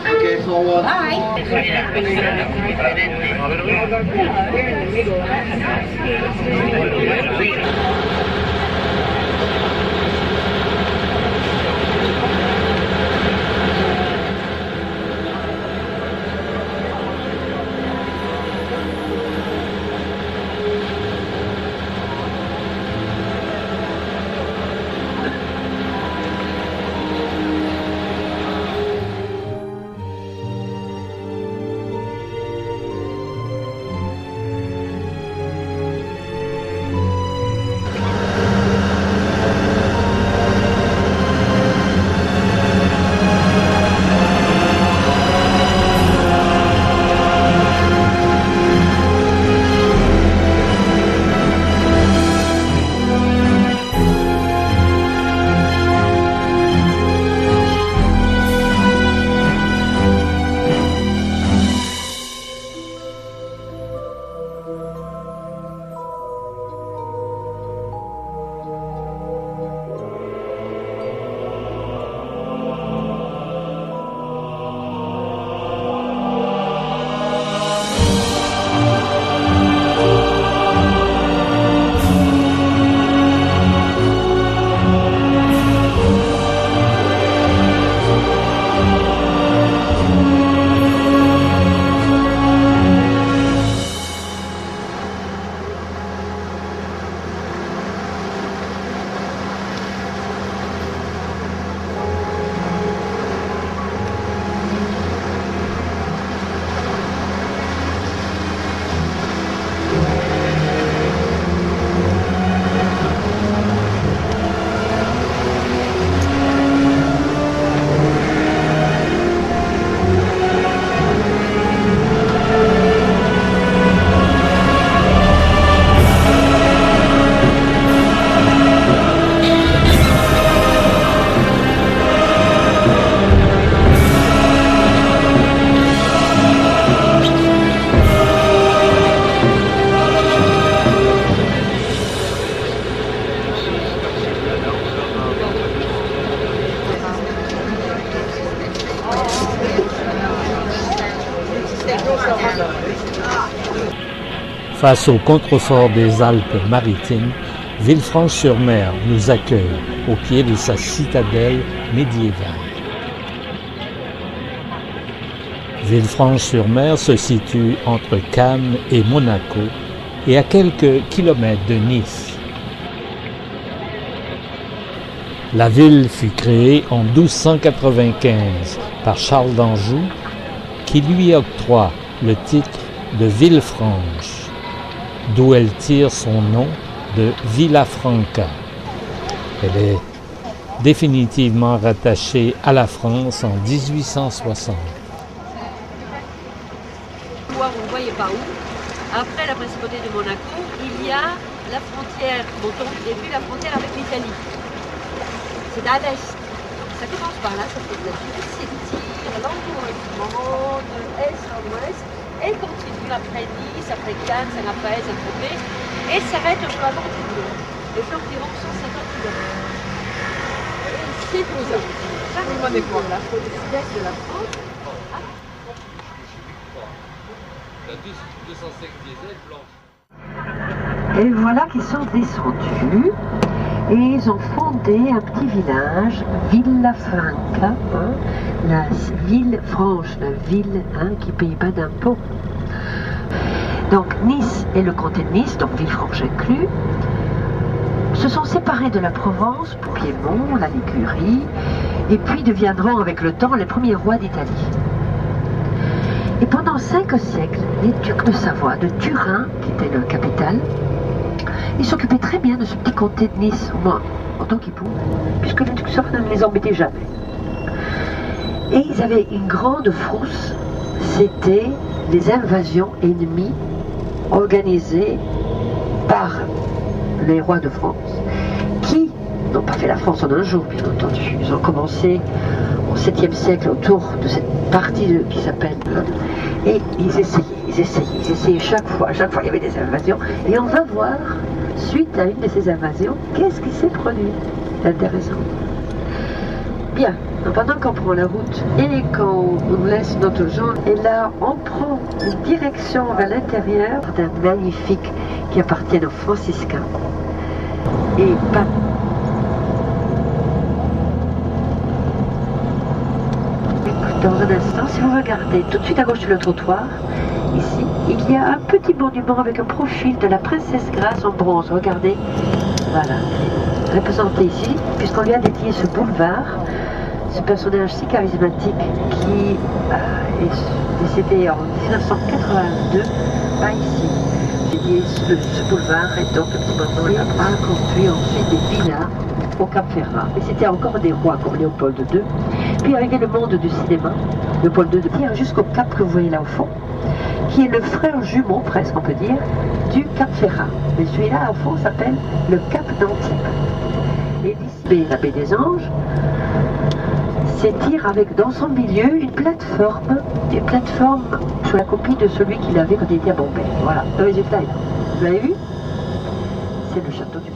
Okay, forward. Face au contrefort des Alpes-Maritimes, Villefranche-sur-Mer nous accueille au pied de sa citadelle médiévale. Villefranche-sur-Mer se situe entre Cannes et Monaco et à quelques kilomètres de Nice. La ville fut créée en 1295 par Charles d'Anjou, qui lui octroie le titre de Villefranche, d'où elle tire son nom de Villafranca. Elle est définitivement rattachée à la France en 1860. Vous ne voyez pas où. Après la principauté de Monaco, il y a la frontière, dont on a vu la frontière avec l'Italie. C'est à l'est. Ça commence par là, ça fait de la Suisse, s'étire lentement de est en ouest et continue après Nice, après Cannes, Saint-Raphaël, Saint-Tropez et s'arrête un peu avant Toulon. Et fait environ 150 km. Et ici, nous avons la côte sud-est de la France. La 205 diesel blanche. Et voilà qu'ils sont descendus et ils ont fondé un petit village, Villafranca, la ville franche, la ville qui ne paye pas d'impôts. Donc Nice et le comté de Nice, donc Villefranche inclus, se sont séparés de la Provence pour Piémont, la Ligurie, et puis deviendront avec le temps les premiers rois d'Italie. Et pendant 5 siècles, les ducs de Savoie, de Turin, qui était leur capitale, ils s'occupaient très bien de ce petit comté de Nice, au moins en tant qu'ils pouvaient, puisque les ducs de Savoie ne les embêtaient jamais. Et ils avaient une grande frousse, c'était les invasions ennemies organisées par les rois de France, qui n'ont pas fait la France en un jour, bien entendu. Ils ont commencé au 7e siècle autour de cette partie qui s'appelle... Et ils essayaient chaque fois il y avait des invasions. Et on va voir, suite à une de ces invasions, qu'est-ce qui s'est produit. C'est intéressant. Bien, donc pendant qu'on prend la route et qu'on laisse notre jambe, et là on prend une direction vers l'intérieur d'un magnifique qui appartient aux franciscains. Et pas dans un instant, si vous regardez tout de suite à gauche sur le trottoir, ici, il y a un petit monument avec un profil de la princesse Grace en bronze. Regardez, voilà, représenté ici, puisqu'on lui a dédié ce boulevard, ce personnage si charismatique qui est décédé en 1982, ici. Ce boulevard et donc le petit monument a construit ensuite des villas au Cap Ferrat. Et c'était encore des rois comme Léopold II. Puis arrivait le monde du cinéma, Léopold II tient jusqu'au cap que vous voyez là au fond, qui est le frère jumeau, presque on peut dire, du Cap Ferrat. Mais celui-là au fond s'appelle le Cap d'Antibes. Et d'ici la baie des Anges s'étire avec dans son milieu une plateforme sur la copie de celui qu'il avait quand il était à Bombay. Voilà, le résultat est là. Vous l'avez vu? C'est le château du